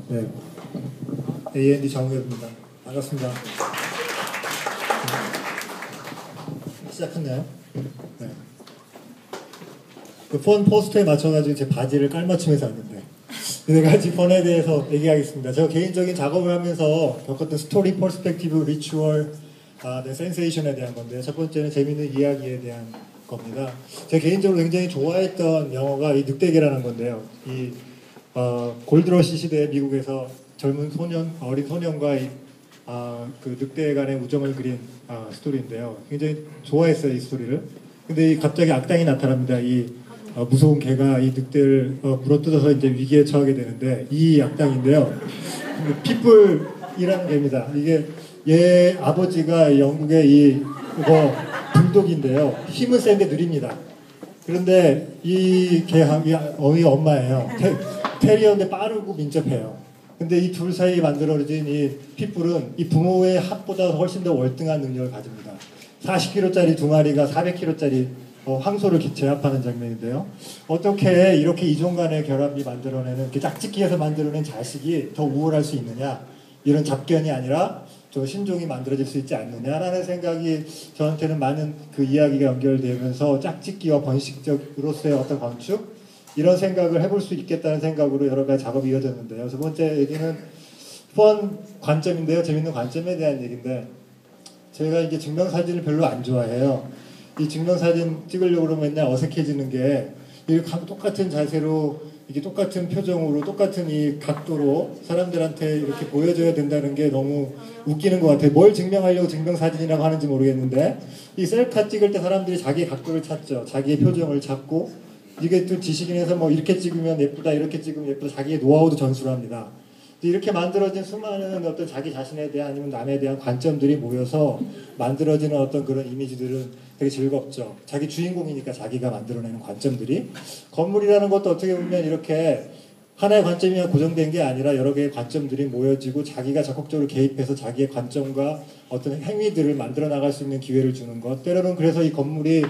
네, A&D 정우혁입니다. 반갑습니다. 시작했나요? 네. 그 폰 포스터에 맞춰가지고 제 바지를 깔맞춤해서 왔는데 여러 가지 폰에 대해서 얘기하겠습니다. 제가 개인적인 작업을 하면서 겪었던 스토리, 퍼스펙티브, 리추얼, 센세이션에 대한 건데, 첫 번째는 재밌는 이야기에 대한 겁니다. 제가 개인적으로 굉장히 좋아했던 영화가 이 늑대계라는 건데요. 이 골드러시 시대에 미국에서 젊은 소년, 어린 소년과 그 늑대 간의 우정을 그린 스토리인데요. 굉장히 좋아했어요, 이 스토리를. 근데 갑자기 악당이 나타납니다. 이 무서운 개가 이 늑대를 물어뜯어서 이제 위기에 처하게 되는데, 이 악당인데요. 핏불이라는 개입니다. 이게 얘 아버지가 영국의 불독인데요. 힘은 센데 느립니다. 그런데 이 엄마예요. 테리어인데 빠르고 민첩해요. 근데 이 둘 사이에 만들어진 이 핏불은 이 부모의 합보다 훨씬 더 월등한 능력을 가집니다. 40kg짜리 두 마리가 400kg짜리 황소를 제압하는 장면인데요. 어떻게 이렇게 이종 간의 결합이 만들어내는, 이렇게 짝짓기해서 만들어낸 자식이 더 우월할 수 있느냐, 이런 잡견이 아니라 저 신종이 만들어질 수 있지 않느냐라는 생각이 저한테는 많은 그 이야기가 연결되면서 짝짓기와 번식적으로서의 어떤 건축, 이런 생각을 해볼 수 있겠다는 생각으로 여러 가지 작업이 이어졌는데요. 두 번째 얘기는 폰 관점인데요. 재밌는 관점에 대한 얘기인데, 제가 이제 증명사진을 별로 안 좋아해요. 이 증명사진 찍으려고 그러면 맨날 어색해지는 게, 이렇게 똑같은 자세로, 이게 똑같은 표정으로, 똑같은 이 각도로 사람들한테 이렇게 보여줘야 된다는 게 너무 웃기는 것 같아요. 뭘 증명하려고 증명사진이라고 하는지 모르겠는데, 이 셀카 찍을 때 사람들이 자기의 각도를 찾죠. 자기의 표정을 찾고, 이게 또 지식인에서 뭐 이렇게 찍으면 예쁘다, 이렇게 찍으면 예쁘다, 자기의 노하우도 전수를 합니다. 이렇게 만들어진 수많은 어떤 자기 자신에 대한 아니면 남에 대한 관점들이 모여서 만들어지는 어떤 그런 이미지들은 되게 즐겁죠. 자기 주인공이니까 자기가 만들어내는 관점들이. 건물이라는 것도 어떻게 보면 이렇게 하나의 관점이 고정된 게 아니라 여러 개의 관점들이 모여지고 자기가 적극적으로 개입해서 자기의 관점과 어떤 행위들을 만들어 나갈 수 있는 기회를 주는 것. 때로는 그래서 이 건물이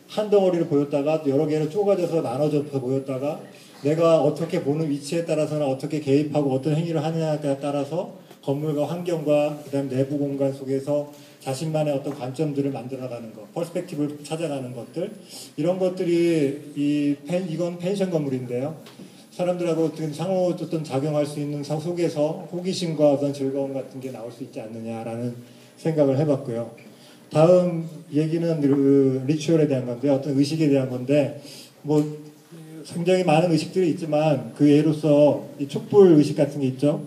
한 덩어리를 보였다가 여러 개로 쪼가져서 나눠져서 보였다가 내가 어떻게 보는 위치에 따라서는 어떻게 개입하고 어떤 행위를 하느냐에 따라서 건물과 환경과 그다음 내부 공간 속에서 자신만의 어떤 관점들을 만들어가는 것, 퍼스펙티브를 찾아가는 것들, 이런 것들이 이건 펜션 건물인데요. 사람들하고 어떤 상호 어떤 작용할 수 있는 속에서 호기심과 어떤 즐거움 같은 게 나올 수 있지 않느냐라는 생각을 해봤고요. 다음 얘기는 그 리추얼에 대한 건데, 어떤 의식에 대한 건데, 뭐 굉장히 많은 의식들이 있지만 그 예로서 이 촛불 의식 같은 게 있죠.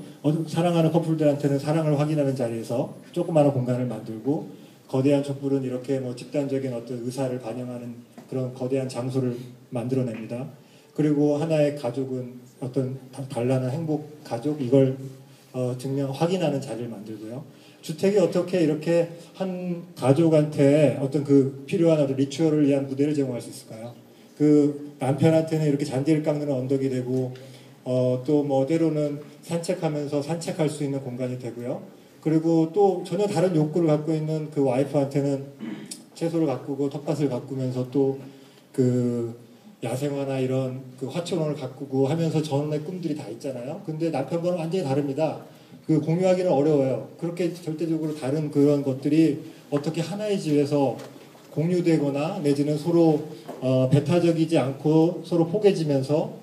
사랑하는 커플들한테는 사랑을 확인하는 자리에서 조그마한 공간을 만들고, 거대한 촛불은 이렇게 뭐 집단적인 어떤 의사를 반영하는 그런 거대한 장소를 만들어냅니다. 그리고 하나의 가족은 어떤 단란한 행복 가족, 이걸 확인하는 자리를 만들고요. 주택이 어떻게 이렇게 한 가족한테 어떤 그 필요한 어떤 리추얼을 위한 무대를 제공할 수 있을까요? 그 남편한테는 이렇게 잔디를 깎는 언덕이 되고, 또 뭐 때로는 산책하면서 산책할 수 있는 공간이 되고요. 그리고 또 전혀 다른 욕구를 갖고 있는 그 와이프한테는 채소를 가꾸고 텃밭을 가꾸면서 또 그 야생화나 이런 그 화초론을 가꾸고 하면서 전의 꿈들이 다 있잖아요. 근데 남편과는 완전히 다릅니다. 그 공유하기는 어려워요. 그렇게 절대적으로 다른 그런 것들이 어떻게 하나의 집에서 공유되거나 내지는 서로 배타적이지 않고 서로 포개지면서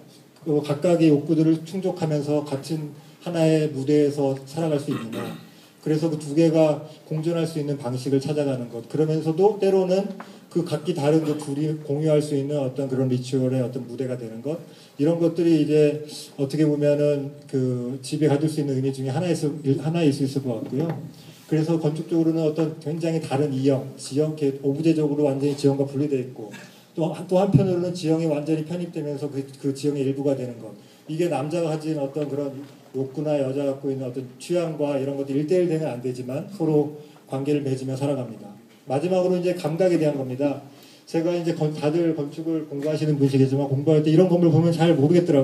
각각의 욕구들을 충족하면서 같은 하나의 무대에서 살아갈 수 있느냐. 그래서 그 두 개가 공존할 수 있는 방식을 찾아가는 것. 그러면서도 때로는 그 각기 다른 그 둘이 공유할 수 있는 어떤 그런 리추얼의 어떤 무대가 되는 것. 이런 것들이 이제 어떻게 보면은 그 집에 가질 수 있는 의미 중에 하나일 수 있을 것 같고요. 그래서 건축적으로는 어떤 굉장히 다른 지형, 오브제적으로 완전히 지형과 분리되어 있고, 또 한편으로는 지형이 완전히 편입되면서 그 지형의 일부가 되는 것. 이게 남자가 가진 어떤 그런 욕구나 여자가 갖고 있는 어떤 취향과 이런 것들이 1대1 되면 안 되지만 서로 관계를 맺으며 살아갑니다. 마지막으로 이제 감각에 대한 겁니다. 제가 이제 다들 건축을 공부하시는 분이시겠지만 공부할 때 이런 건물 보면 잘 모르겠더라고요.